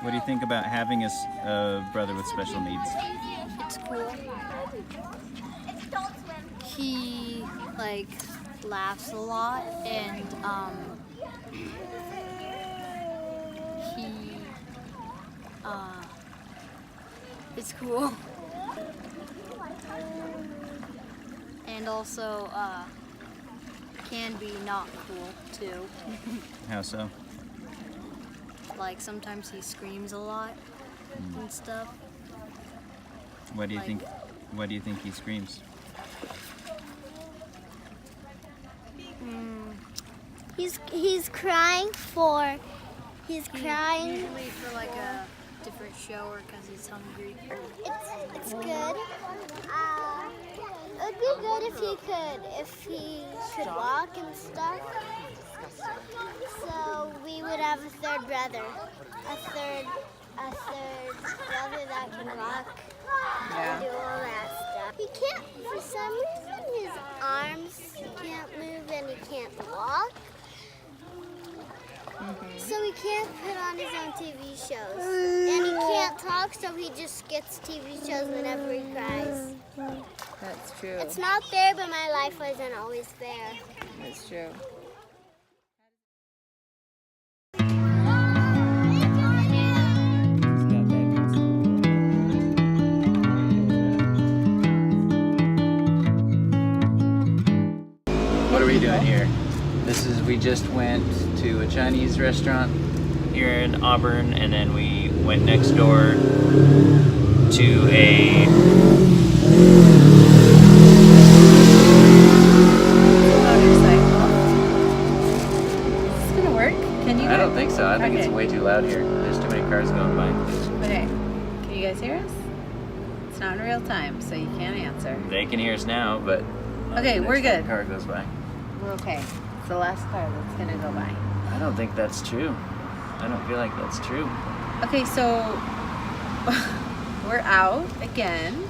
What do you think about having a brother with special needs? It's cool. He like laughs a lot and he it's cool. And also can be not cool too. How so? Like sometimes he screams a lot and stuff. What do you think? What do you think he screams? He's crying for. He's crying. Usually for like a different show or because he's hungry. It's good. It would be good if he could walk and stuff. So we would have a third brother, a third brother that can walk and do all that stuff. He can't, for some reason, his arms can't move and he can't walk. So he can't put on his own TV shows. And he can't talk, so he just gets TV shows whenever he cries. That's true. It's not fair, but my life wasn't always fair. That's true. What are we doing here? We just went to a Chinese restaurant here in Auburn, and then we went next door to a Is this gonna work? Can you? I don't think so. I think it's Okay. way too loud here. There's too many cars going by. Okay. Can you guys hear us? It's not in real time, so you can't answer. They can hear us now, but Okay, we're next time good. a car goes by. We're okay. It's the last car that's gonna go by. I don't think that's true. I don't feel like that's true. Okay, so we're out again.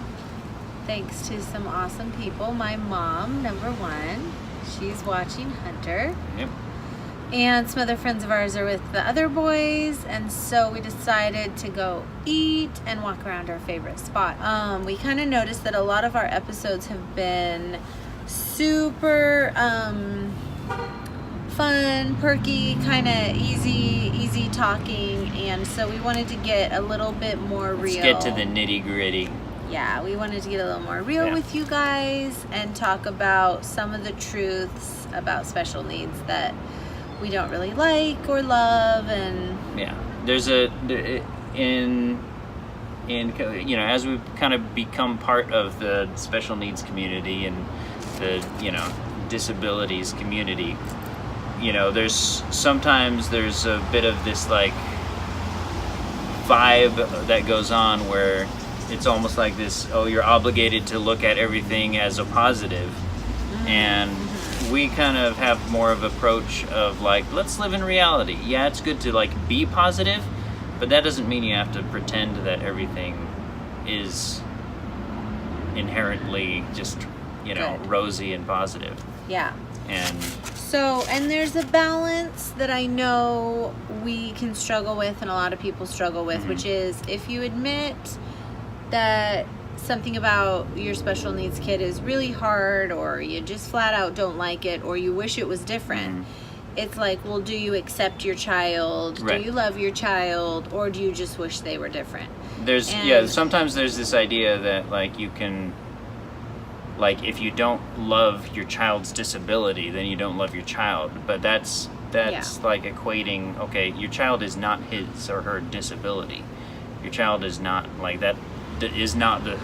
Thanks to some awesome people. My mom, number one, she's watching Hunter. Yep. And some other friends of ours are with the other boys, and so we decided to go eat and walk around our favorite spot. We kind of noticed that a lot of our episodes have been super fun, perky, kind of easy talking, and so we wanted to get a little bit more real. Let's get to the nitty-gritty. Yeah, we wanted to get a little more real Yeah. with you guys and talk about some of the truths about special needs that we don't really like or love. And Yeah, there's in you know, as we kind of become part of the special needs community and the, you know, disabilities community, you know, sometimes there's a bit of this like vibe that goes on where it's almost like this, oh, you're obligated to look at everything as a positive. And we kind of have more of an approach of like, let's live in reality. Yeah, it's good to like be positive, but that doesn't mean you have to pretend that everything is inherently just, you know, Good. rosy and positive. yeah. And So, and there's a balance that I know we can struggle with and a lot of people struggle with, which is if you admit that something about your special needs kid is really hard, or you just flat out don't like it, or you wish it was different, it's like, well, do you accept your child? Right. Do you love your child? Or do you just wish they were different? sometimes there's this idea that like you can, like, if you don't love your child's disability, then you don't love your child. But that's like equating, okay, your child is not his or her disability. Your child is not like that. Is not the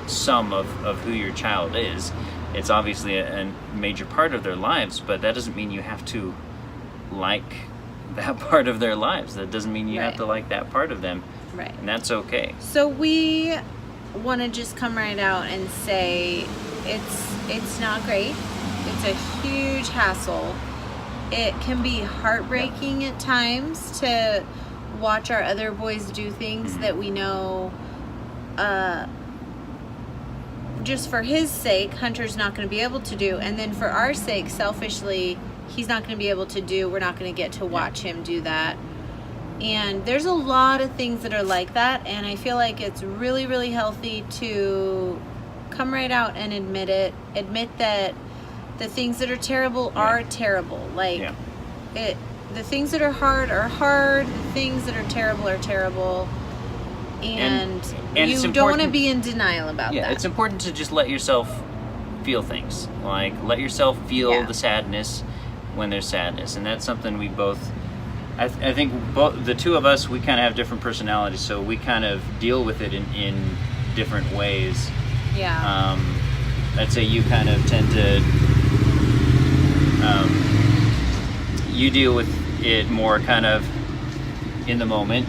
sum of who your child is. It's obviously a major part of their lives, but that doesn't mean you have to like that part of their lives. That doesn't mean you have to like that part of them. Right. And that's okay. So we want to just come right out and say it's not great. It's a huge hassle. It can be heartbreaking at times to watch our other boys do things that we know just for his sake Hunter's not going to be able to do, and then for our sake selfishly he's not going to be able to do. We're not going to get to watch him do that. And there's a lot of things that are like that, and I feel like it's really, really healthy to come right out and admit it. Admit that the things that are terrible are terrible. Like, the things that are hard, the things that are terrible, and you don't want to be in denial about that. Yeah, it's important to just let yourself feel things. Like, let yourself feel the sadness when there's sadness, and that's something we both... I think both the two of us, we kind of have different personalities, so we kind of deal with it in different ways. Yeah. I'd say you kind of tend to, you deal with it more kind of in the moment,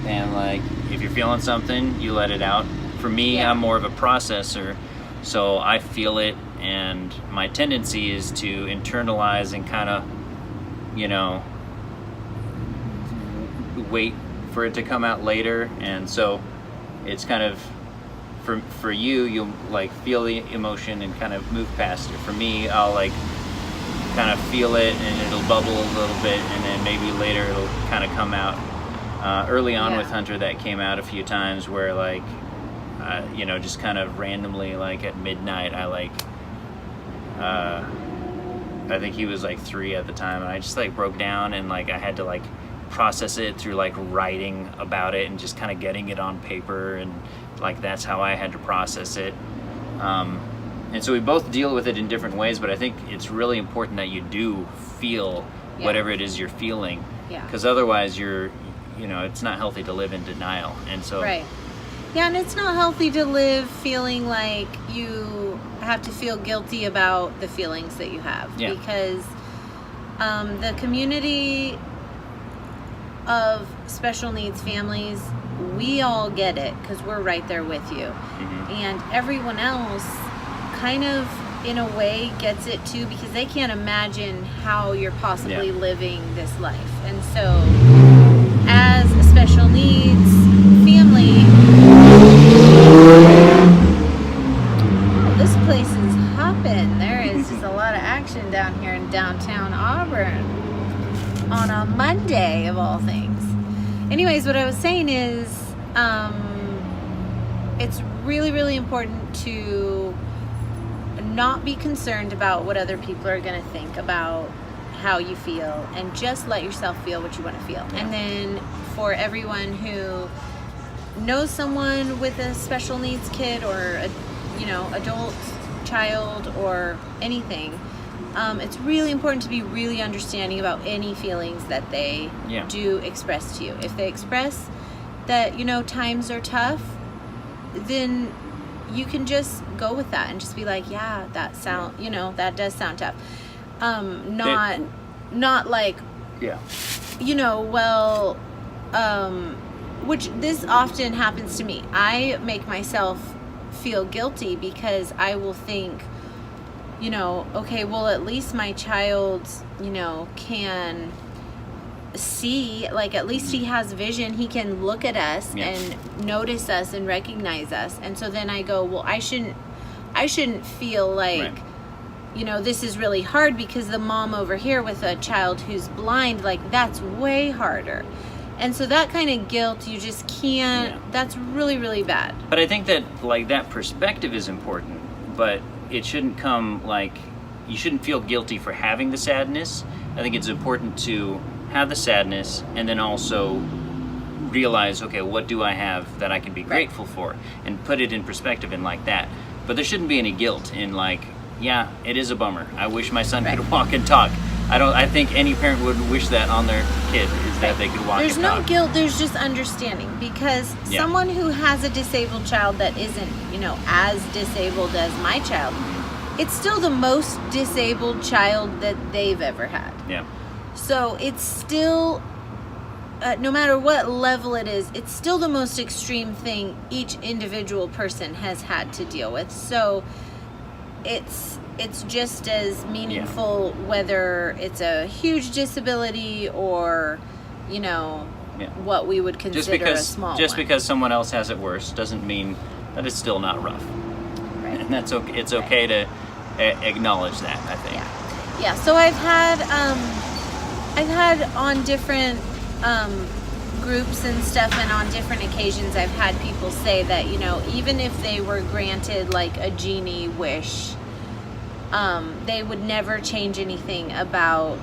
and like if you're feeling something, you let it out. For me, I'm more of a processor, so I feel it, and my tendency is to internalize and kind of, wait for it to come out later. And so it's kind of, for you, you'll like feel the emotion and kind of move past it. For me, I'll like kind of feel it and it'll bubble a little bit, and then maybe later it'll kind of come out. Early on with Hunter, that came out a few times where like just kind of randomly, like at midnight, I think he was like 3 at the time, and I just like broke down, and like I had to like process it through like writing about it and just kind of getting it on paper, and like that's how I had to process it. And so we both deal with it in different ways, but I think it's really important that you do feel whatever it is you're feeling, because otherwise it's not healthy to live in denial. And so and it's not healthy to live feeling like you have to feel guilty about the feelings that you have, because the community of special needs families, we all get it because we're right there with you. And everyone else kind of in a way gets it too, because they can't imagine how you're possibly living this life. And so as a special needs family, this place is hopping. There is just a lot of action down here in downtown Auburn on a Monday of all things. Anyways, what I was saying is it's really, really important to not be concerned about what other people are going to think about how you feel, and just let yourself feel what you want to feel. And then for everyone who knows someone with a special needs kid or adult child or anything, it's really important to be really understanding about any feelings that they do express to you. If they express that times are tough, then you can just go with that and just be like, that does sound tough. Not like, which this often happens to me. I make myself feel guilty because I will think, okay, well, at least my child, can see, like, at least he has vision. He can look at us and notice us and recognize us. And so then I go, well, I shouldn't feel like, this is really hard because the mom over here with a child who's blind, like, that's way harder. And so that kind of guilt, you just can't, that's really, really bad. But I think that, like, that perspective is important, but it shouldn't come, like, you shouldn't feel guilty for having the sadness. I think it's important to have the sadness and then also realize, okay, what do I have that I can be grateful for, and put it in perspective and like that. But there shouldn't be any guilt in, like, it is a bummer. I wish my son could walk and talk. I think any parent would wish that on their kid, is that they could walk and talk. There's no guilt, there's just understanding, because someone who has a disabled child that isn't, as disabled as my child, it's still the most disabled child that they've ever had. So it's still, no matter what level it is, it's still the most extreme thing each individual person has had to deal with. So it's just as meaningful whether it's a huge disability or, what we would consider a small one. Just because someone else has it worse doesn't mean that it's still not rough. Right. And that's okay. It's okay to acknowledge that, I think. Yeah. So I've had on different groups and stuff, and on different occasions I've had people say that, you know, even if they were granted like a genie wish, they would never change anything about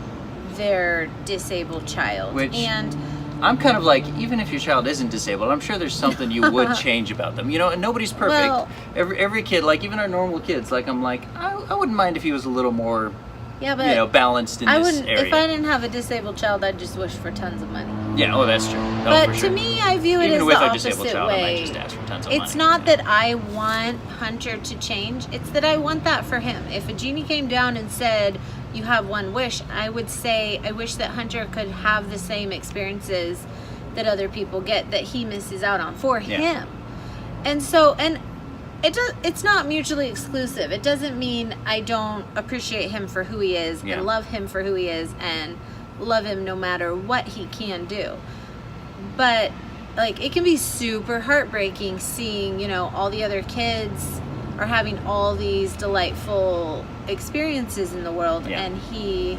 their disabled child. And I'm kind of like, even if your child isn't disabled, I'm sure there's something you would change about them. You know, and nobody's perfect. Well, every kid, like even our normal kids, like I'm like, I wouldn't mind if he was a little more, yeah, but you know, balanced in this area. If I didn't have a disabled child, I'd just wish for tons of money. Yeah, oh, that's true. Oh, but for to sure. me, I view it even as with the a opposite disabled child, I might way. just ask for tons of money. It's not that I want Hunter to change. It's that I want that for him. If a genie came down and said, you have one wish, I would say, I wish that Hunter could have the same experiences that other people get that he misses out on for him. And so, and it's not mutually exclusive. It doesn't mean I don't appreciate him for who he is and love him for who he is and love him no matter what he can do. But like, it can be super heartbreaking seeing, you know, all the other kids are having all these delightful experiences in the world, and he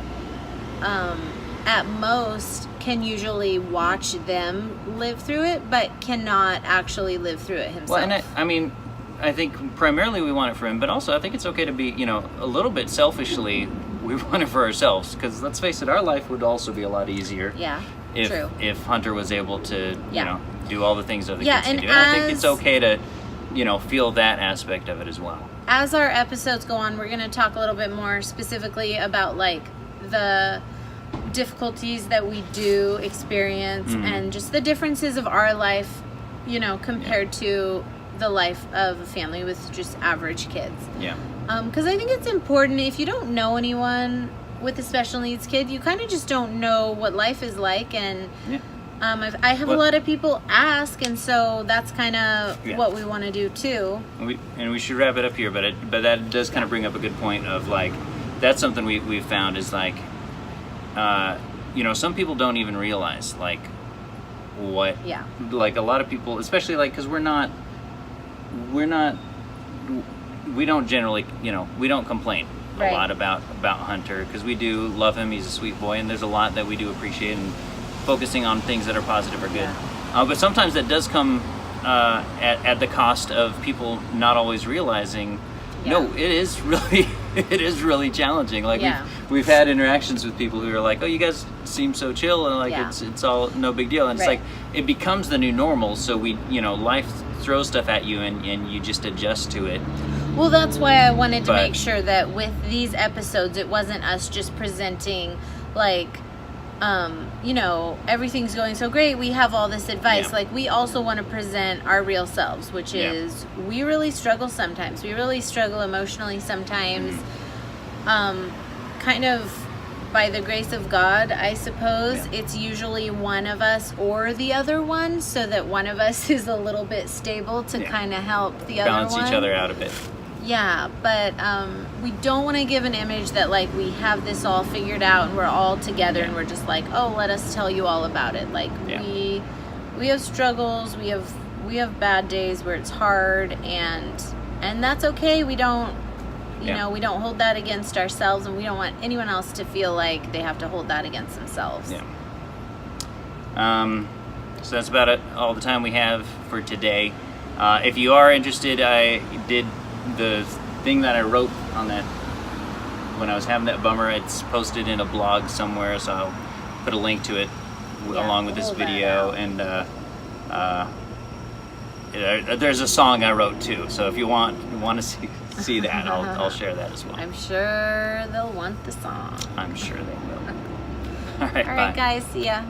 at most can usually watch them live through it, but cannot actually live through it himself. Well, and I mean, I think primarily we want it for him, but also I think it's okay to be, you know, a little bit selfishly, we want it for ourselves, because let's face it, our life would also be a lot easier. Yeah, if, true. If Hunter was able to, you know, do all the things other kids can do. And as, I think it's okay to, you know, feel that aspect of it as well. As our episodes go on, we're going to talk a little bit more specifically about like the difficulties that we do experience and just the differences of our life, you know, compared to the life of a family with just average kids. Yeah. Because I think it's important, if you don't know anyone with a special needs kid, you kind of just don't know what life is like. And I have a lot of people ask, and so that's kind of what we want to do too. And we should wrap it up here, but that does kind of bring up a good point of like, that's something we've found is like, you know, some people don't even realize like what, like a lot of people, especially like, because we don't generally, you know, we don't complain a lot about Hunter, because we do love him. He's a sweet boy, and there's a lot that we do appreciate, and focusing on things that are positive are good. But sometimes that does come at the cost of people not always realizing, no, it is really challenging. Like we've had interactions with people who are like, oh, you guys seem so chill, and like it's all no big deal, and it's like it becomes the new normal. So we, you know, life throws stuff at you, and you just adjust to it. Well, that's why I wanted to make sure that with these episodes, it wasn't us just presenting like, you know, everything's going so great, we have all this advice. Like, we also want to present our real selves, which is we really struggle sometimes. We really struggle emotionally sometimes. Kind of by the grace of God, I suppose, it's usually one of us or the other one, so that one of us is a little bit stable to kind of help the other one. Balance each other out a bit. Yeah, but we don't want to give an image that like we have this all figured out and we're all together and we're just like, oh, let us tell you all about it. Like we have struggles, we have bad days where it's hard, and that's okay. We don't, you know, we don't hold that against ourselves, and we don't want anyone else to feel like they have to hold that against themselves. So that's about it, all the time we have for today. If you are interested, I did the thing that I wrote on that when I was having that bummer. It's posted in a blog somewhere, so I'll put a link to it along with this video. And there's a song I wrote too, so if you want to see that, I'll share that as well. I'm sure they'll want the song. I'm sure they will. All right, guys, see ya.